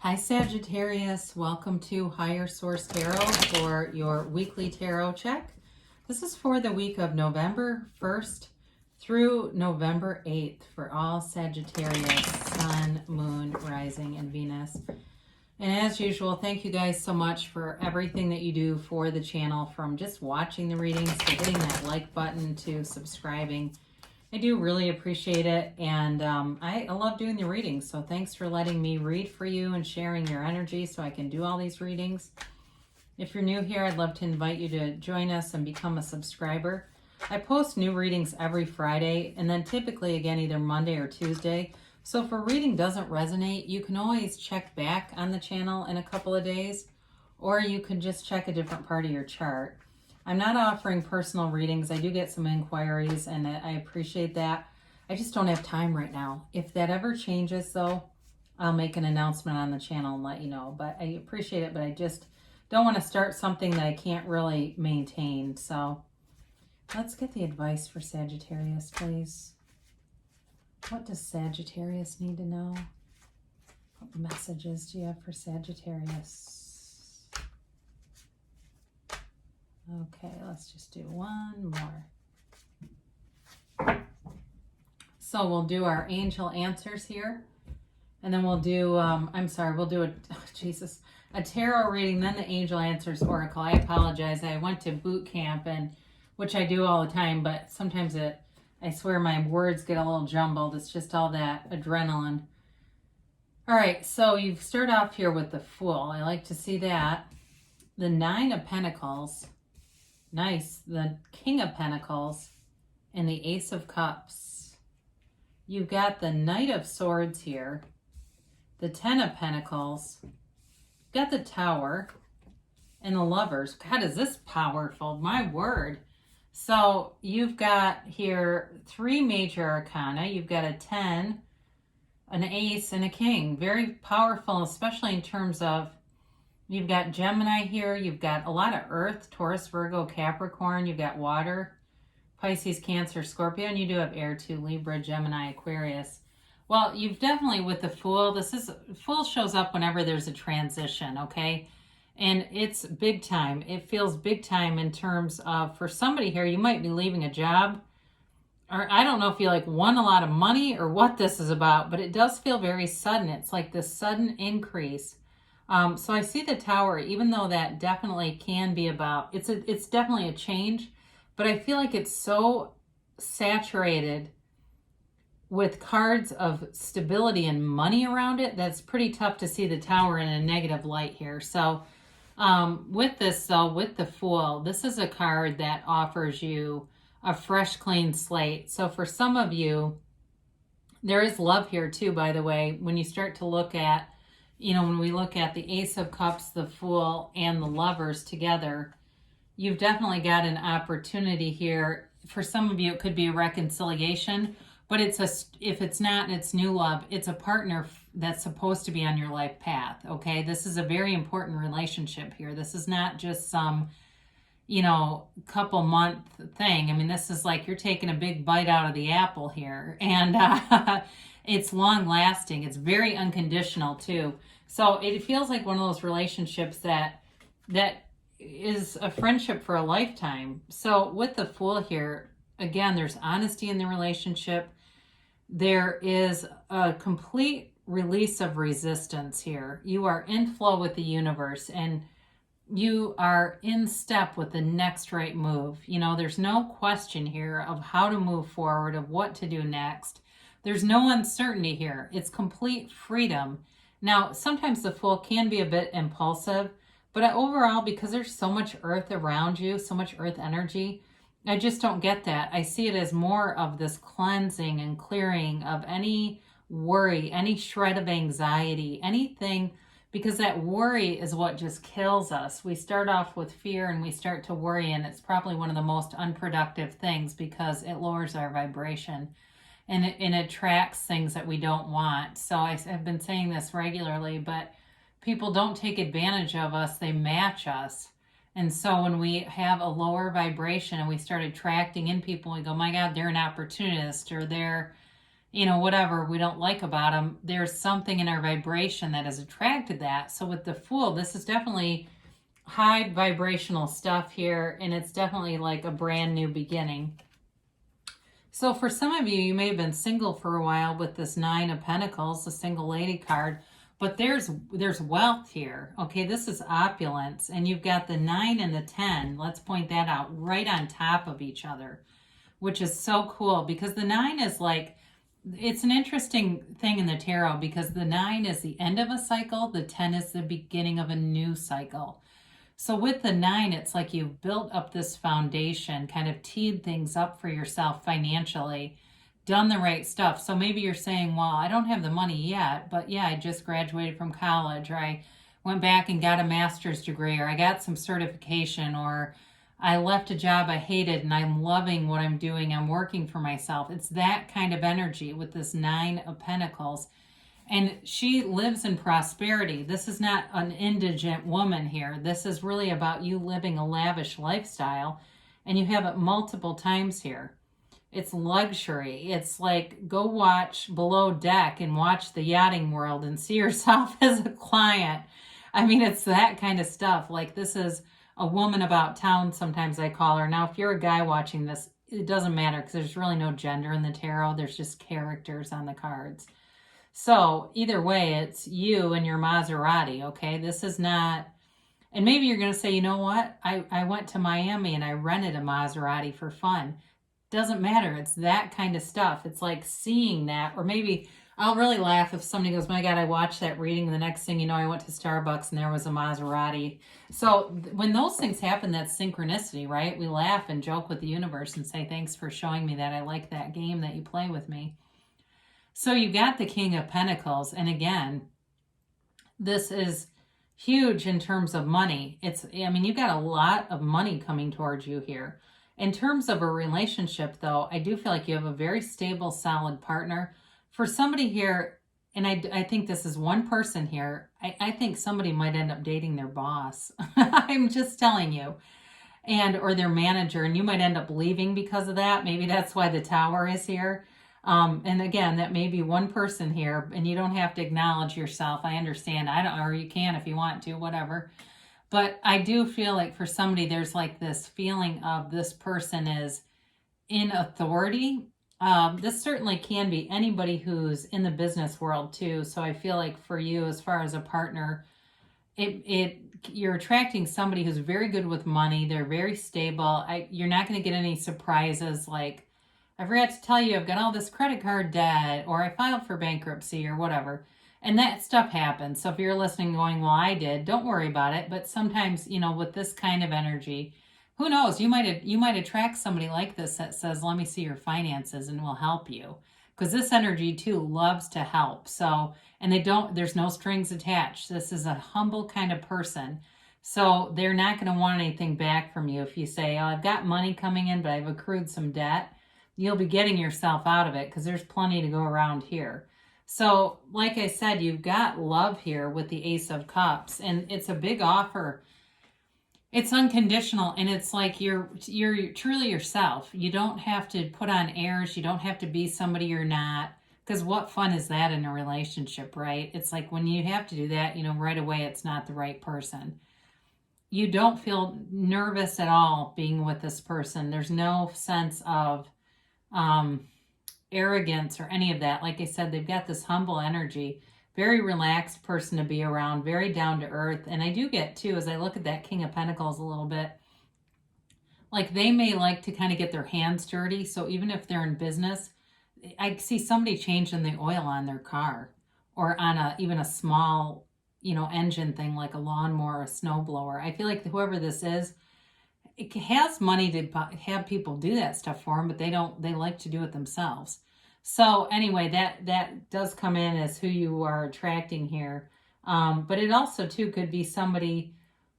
Hi Sagittarius, welcome to Higher Source Tarot for your weekly tarot check. This is for the week of November 1st through November 8th for all Sagittarius, Sun, Moon, Rising, and Venus. And as usual, thank you guys so much for everything that you do for the channel, from just watching the readings to hitting that like button to subscribing. I do really appreciate it, and I love doing the readings, so thanks for letting me read for you and sharing your energy so I can do all these readings. If you're new here, I'd love to invite you to join us and become a subscriber. I post new readings every Friday, and then typically again either Monday or Tuesday. So if a reading doesn't resonate, you can always check back on the channel in a couple of days, or you can just check a different part of your chart. I'm not offering personal readings. I do get some inquiries, and I appreciate that. I just don't have time right now. If that ever changes, though, I'll make an announcement on the channel and let you know. But I appreciate it, but I just don't want to start something that I can't really maintain. So let's get the advice for Sagittarius, please. What does Sagittarius need to know? What messages do you have for Sagittarius? Okay, let's just do one more. So we'll do our angel answers here. And then we'll do, we'll do a tarot reading, then the angel answers oracle. I apologize. I went to boot camp, which I do all the time, but sometimes I swear my words get a little jumbled. It's just all that adrenaline. All right, so you start off here with the Fool. I like to see that. The Nine of Pentacles. Nice. The King of Pentacles and the Ace of Cups. You've got the Knight of Swords here. The Ten of Pentacles. You've got the Tower and the Lovers. God, is this powerful? My word. So you've got here three major arcana. You've got a 10, an Ace, and a King. Very powerful, especially in terms of you've got Gemini here. You've got a lot of Earth, Taurus, Virgo, Capricorn. You've got Water, Pisces, Cancer, Scorpio. And you do have Air too, Libra, Gemini, Aquarius. Well, you've definitely, with the Fool, Fool shows up whenever there's a transition, okay? And it's big time. It feels big time in terms of, for somebody here, you might be leaving a job. Or I don't know if you won a lot of money or what this is about, but it does feel very sudden. It's like this sudden increase. So I see the Tower, even though that definitely can be about, it's definitely a change, but I feel like it's so saturated with cards of stability and money around it, that's pretty tough to see the Tower in a negative light here. So with this, though, with the Fool, this is a card that offers you a fresh, clean slate. So for some of you, there is love here too, by the way, when you start to look at, when we look at the Ace of Cups, the Fool, and the Lovers together, you've definitely got an opportunity here. For some of you, it could be a reconciliation, but if it's not, it's new love. It's a partner that's supposed to be on your life path, okay? This is a very important relationship here. This is not just some, couple month thing. I mean, this is like you're taking a big bite out of the apple here, and it's long lasting. It's very unconditional too. So it feels like one of those relationships that is a friendship for a lifetime. So with the Fool here, again, there's honesty in the relationship. There is a complete release of resistance here. You are in flow with the universe, and you are in step with the next right move. There's no question here of how to move forward, of what to do next. There's no uncertainty here. It's complete freedom. Now, sometimes the Fool can be a bit impulsive, but overall, because there's so much Earth around you, so much Earth energy, I just don't get that. I see it as more of this cleansing and clearing of any worry, any shred of anxiety, anything, because that worry is what just kills us. We start off with fear and we start to worry, and it's probably one of the most unproductive things because it lowers our vibration. And it attracts things that we don't want. So I've been saying this regularly, but people don't take advantage of us. They match us. And so when we have a lower vibration and we start attracting in people, we go, my God, they're an opportunist, or they're, whatever we don't like about them, there's something in our vibration that has attracted that. So with the Fool, this is definitely high vibrational stuff here, and it's definitely like a brand new beginning. So for some of you, you may have been single for a while with this Nine of Pentacles, the single lady card, but there's wealth here. Okay, this is opulence, and you've got the 9 and the 10. Let's point that out right on top of each other, which is so cool because the 9 is like, it's an interesting thing in the tarot because the 9 is the end of a cycle, the 10 is the beginning of a new cycle. So with the 9, it's like you've built up this foundation, kind of teed things up for yourself financially, done the right stuff. So maybe you're saying, well, I don't have the money yet, but yeah, I just graduated from college, or I went back and got a master's degree, or I got some certification, or I left a job I hated and I'm loving what I'm doing. I'm working for myself. It's that kind of energy with this 9 of Pentacles. And she lives in prosperity. This is not an indigent woman here. This is really about you living a lavish lifestyle. And you have it multiple times here. It's luxury. It's like, go watch Below Deck and watch the yachting world and see yourself as a client. I mean, it's that kind of stuff. Like, this is a woman about town, sometimes I call her. Now, if you're a guy watching this, it doesn't matter because there's really no gender in the tarot. There's just characters on the cards. So either way, it's you and your Maserati, okay? This is not, and maybe you're going to say, you know what? I went to Miami and I rented a Maserati for fun. Doesn't matter. It's that kind of stuff. It's like seeing that, or maybe I'll really laugh if somebody goes, my God, I watched that reading. And the next thing you know, I went to Starbucks and there was a Maserati. So when those things happen, that's synchronicity, right? We laugh and joke with the universe and say, thanks for showing me that. I like that game that you play with me. So you got the King of Pentacles. And again, this is huge in terms of money. You've got a lot of money coming towards you here. In terms of a relationship, though, I do feel like you have a very stable, solid partner. For somebody here, and I think this is one person here, I think somebody might end up dating their boss. I'm just telling you. Or their manager, and you might end up leaving because of that. Maybe that's why the Tower is here. And again, that may be one person here, and you don't have to acknowledge yourself. I understand. Or you can if you want to, whatever. But I do feel like for somebody, there's like this feeling of this person is in authority. This certainly can be anybody who's in the business world too. So I feel like for you, as far as a partner, you're attracting somebody who's very good with money. They're very stable. You're not going to get any surprises like, I forgot to tell you I've got all this credit card debt, or I filed for bankruptcy, or whatever. And that stuff happens. So if you're listening going, well, I did, don't worry about it. But sometimes, with this kind of energy, who knows? You might attract somebody like this that says, let me see your finances and will help you. Because this energy too loves to help. So, and there's no strings attached. This is a humble kind of person. So they're not going to want anything back from you. If you say, oh, I've got money coming in, but I've accrued some debt, you'll be getting yourself out of it because there's plenty to go around here. So like I said, you've got love here with the Ace of Cups, and it's a big offer. It's unconditional, and it's like you're truly yourself. You don't have to put on airs. You don't have to be somebody you're not, because what fun is that in a relationship, right? It's like when you have to do that, right away it's not the right person. You don't feel nervous at all being with this person. There's no sense of arrogance or any of that. Like I said, they've got this humble energy, very relaxed person to be around, very down to earth. And I do get too, as I look at that King of Pentacles a little bit, like they may like to kind of get their hands dirty. So even if they're in business, I see somebody changing the oil on their car, or on even a small, engine thing like a lawnmower or a snowblower. I feel like whoever this is, it has money to have people do that stuff for them, but they like to do it themselves. So anyway, that does come in as who you are attracting here. But it also too could be somebody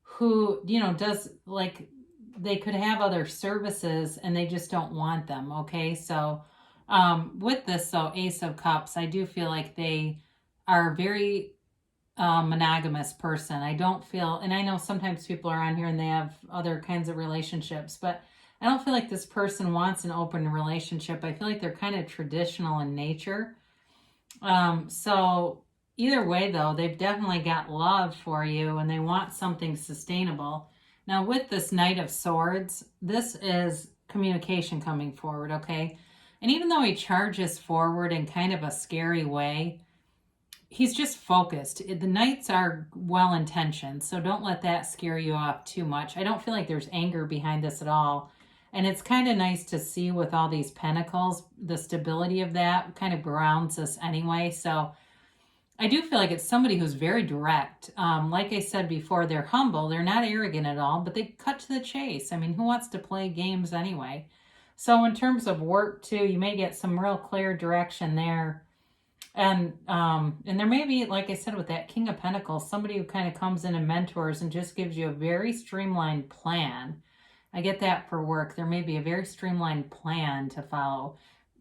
who, does, like, they could have other services and they just don't want them. Okay. So, with this, so Ace of Cups, I do feel like they are very monogamous person. I don't feel, and I know sometimes people are on here and they have other kinds of relationships, but I don't feel like this person wants an open relationship. I feel like they're kind of traditional in nature. So either way, though, they've definitely got love for you and they want something sustainable. Now, with this Knight of Swords, this is communication coming forward, okay? And even though he charges forward in kind of a scary way, he's just focused. The Knights are well-intentioned, so don't let that scare you off too much. I don't feel like there's anger behind this at all. And it's kind of nice to see with all these pentacles, the stability of that kind of grounds us anyway. So I do feel like it's somebody who's very direct. Like I said before, they're humble. They're not arrogant at all, but they cut to the chase. I mean, who wants to play games anyway? So in terms of work too, you may get some real clear direction there. And there may be, like I said, with that King of Pentacles, somebody who kind of comes in and mentors and just gives you a very streamlined plan. I get that for work. There may be a very streamlined plan to follow.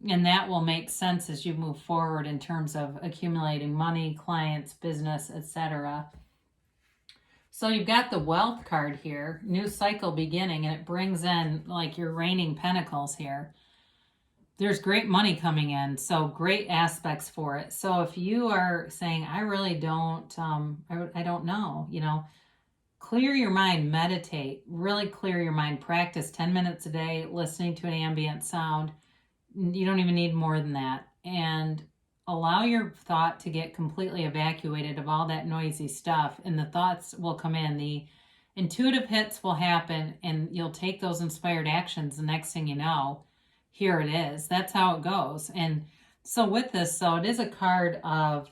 And that will make sense as you move forward in terms of accumulating money, clients, business, etc. So you've got the Wealth card here, new cycle beginning, and it brings in like your reigning pentacles here. There's great money coming in, so great aspects for it. So if you are saying, I really don't, I don't know, clear your mind, meditate, really clear your mind, practice 10 minutes a day, listening to an ambient sound. You don't even need more than that. And allow your thought to get completely evacuated of all that noisy stuff, and the thoughts will come in. The intuitive hits will happen, and you'll take those inspired actions. The next thing you know, here it is. That's how it goes. And so with this, so it is a card of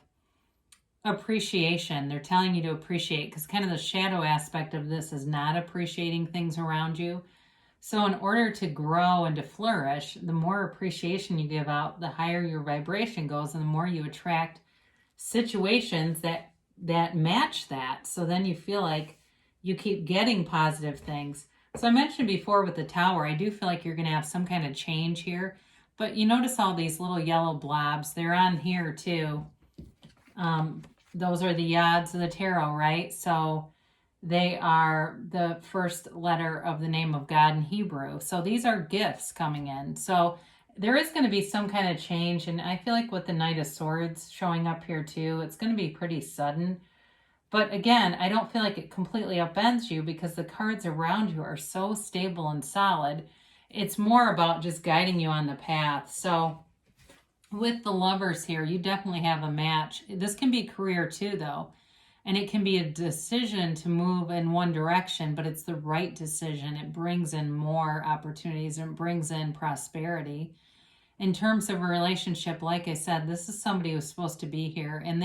appreciation. They're telling you to appreciate, because kind of the shadow aspect of this is not appreciating things around you. So in order to grow and to flourish, the more appreciation you give out, the higher your vibration goes, and the more you attract situations that match that. So then you feel like you keep getting positive things. So I mentioned before with the Tower, I do feel like you're going to have some kind of change here. But you notice all these little yellow blobs. They're on here too. Those are the Yods of the Tarot, right? So they are the first letter of the name of God in Hebrew. So these are gifts coming in. So there is going to be some kind of change. And I feel like with the Knight of Swords showing up here too, it's going to be pretty sudden. But again, I don't feel like it completely upends you because the cards around you are so stable and solid. It's more about just guiding you on the path. So with the Lovers here, you definitely have a match. This can be career too, though. And it can be a decision to move in one direction, but it's the right decision. It brings in more opportunities and brings in prosperity. In terms of a relationship, like I said, this is somebody who's supposed to be here. And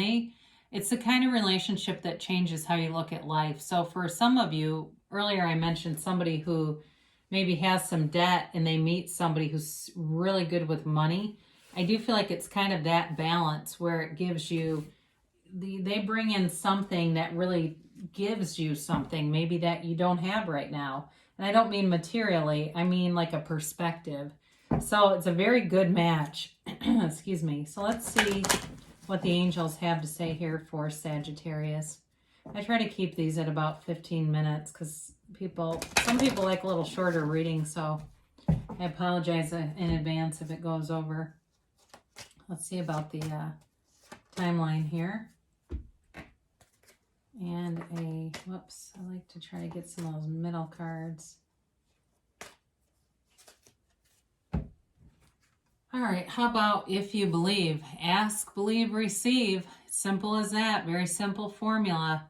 it's the kind of relationship that changes how you look at life. So for some of you, earlier I mentioned somebody who maybe has some debt and they meet somebody who's really good with money. I do feel like it's kind of that balance where it gives you, they bring in something that really gives you something maybe that you don't have right now. And I don't mean materially, I mean like a perspective. So it's a very good match. Excuse me. So let's see what the angels have to say here for Sagittarius. I try to keep these at about 15 minutes because some people like a little shorter reading, so I apologize in advance if it goes over. Let's see about the timeline here. And whoops, I like to try to get some of those middle cards. All right, how about if you believe? Ask, believe, receive. Simple as that. Very simple formula.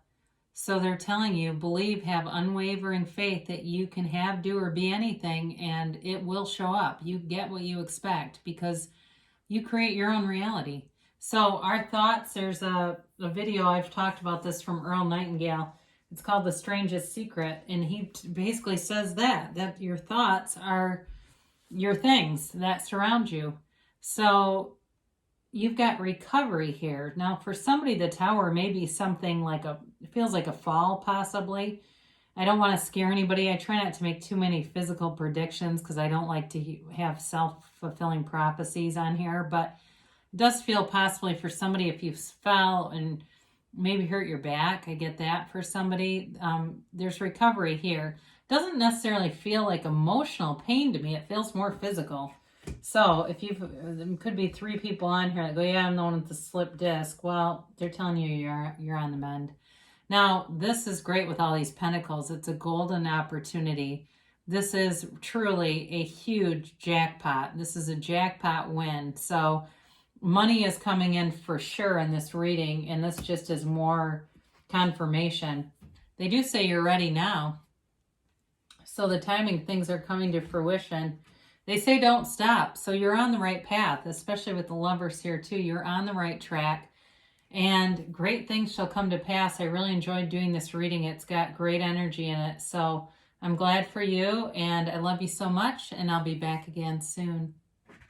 So they're telling you, believe, have unwavering faith that you can have, do, or be anything, and it will show up. You get what you expect because you create your own reality. So our thoughts, there's a video, I've talked about this from Earl Nightingale. It's called The Strangest Secret, and he basically says that your thoughts are your things that surround you. So you've got recovery here. Now for somebody, the Tower may be something like it feels like a fall possibly. I don't want to scare anybody. I try not to make too many physical predictions because I don't like to have self-fulfilling prophecies on here, but it does feel possibly for somebody if you fell and maybe hurt your back. I get that for somebody. There's recovery here. Doesn't necessarily feel like emotional pain to me. It feels more physical. So if there could be 3 people on here that go, yeah, I'm the one with the slip disc. Well, they're telling you you're on the mend. Now, this is great with all these pentacles. It's a golden opportunity. This is truly a huge jackpot. This is a jackpot win. So money is coming in for sure in this reading, and this just is more confirmation. They do say you're ready now. So the timing, things are coming to fruition. They say don't stop. So you're on the right path, especially with the Lovers here too. You're on the right track, and great things shall come to pass. I really enjoyed doing this reading. It's got great energy in it. So I'm glad for you, and I love you so much, and I'll be back again soon.